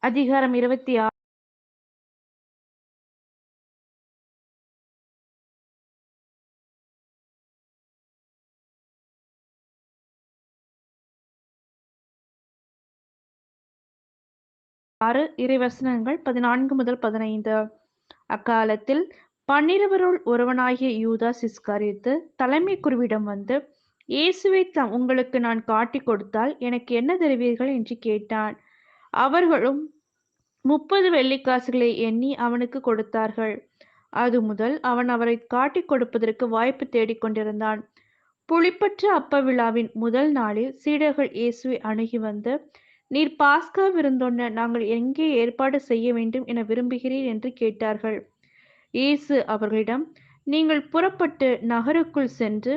அதிகாரம் 26. இறைவசனங்கள் 14 முதல் 15. அக்காலத்தில் 12 ஒருவனாகிய யூதாஸ் இஸ்காரியோத்து தலைமை குருவிடம் வந்து, இயேசுவை உங்களுக்கு நான் காட்டிக் கொடுத்தால் எனக்கு என்ன தருவீர்கள் என்று கேட்டான். அவர்களும் 30 வெள்ளிக்காசுகளை எண்ணி அவனுக்கு கொடுத்தார்கள். அது முதல் அவன் அவரை காட்டிக் கொடுப்பதற்கு வாய்ப்பு தேடிக் கொண்டிருந்தான். புளிப்பற்ற அப்ப விழாவின் முதல் நாளில் சீடர்கள் இயேசுவை அணுகி வந்து, நீர் பாஸ்கா விருந்துண்ண நாங்கள் எங்கே ஏற்பாடு செய்ய வேண்டும் என விரும்புகிறீர் என்று கேட்டார்கள். இயேசு அவர்களிடம், நீங்கள் புறப்பட்டு நகருக்குள் சென்று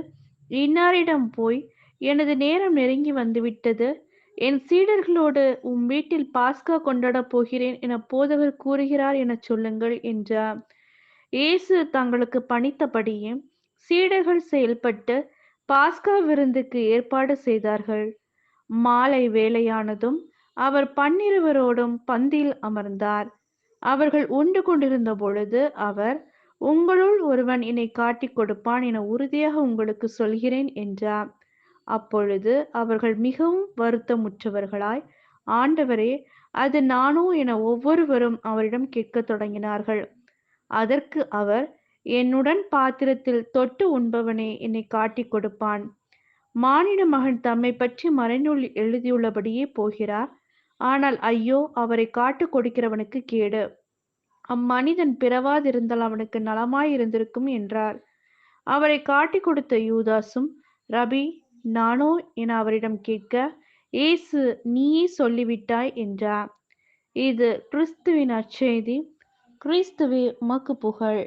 இன்னாரிடம் போய், எனது நேரம் நெருங்கி வந்துவிட்டது, என் சீடர்களோடு வீட்டில் பாஸ்கா கொண்டாடப் போகிறேன் என போதகர் கூறுகிறார் எனச் சொல்லுங்கள் என்றார். இயேசு தங்களுக்கு பணித்தபடியே சீடர்கள் செயல்பட்டு பாஸ்கா விருந்துக்கு ஏற்பாடு செய்தார்கள். மாலை வேளையானதும் அவர் 12 பந்தியில் அமர்ந்தார். அவர்கள் உண்டு கொண்டிருந்த பொழுது அவர், உங்களுள் ஒருவன் என்னை காட்டிக் கொடுப்பான் என உறுதியாக உங்களுக்கு சொல்கிறேன் என்றார். அப்பொழுது அவர்கள் மிகவும் வருத்தமுற்றவர்களாய், ஆண்டவரே, அது நானோ என ஒவ்வொருவரும் அவரிடம் கேட்கத் தொடங்கினார்கள். அதற்கு அவர், என்னுடன் பாத்திரத்தில் தொட்டு உண்பவனே என்னை காட்டிக் கொடுப்பான். மானிட மகன் தம்மை பற்றி மறைநூலில் எழுதியுள்ளபடியே போகிறார். ஆனால் ஐயோ, அவரை காட்டுக் கொடுக்கிறவனுக்கு கேடு. அம்மனிதன் பிறவாதிருந்தால் அவனுக்கு நலமாயிருந்திருக்கும் என்றார். அவரை காட்டிக் கொடுத்த யூதாசும், ரபி, நானோ என அவரிடம் கேட்க, இயேசு, நீயே சொல்லிவிட்டாய் என்றார். இது கிறிஸ்துவின் நற்செய்தி. கிறிஸ்துவே உமக்கு புகழ்.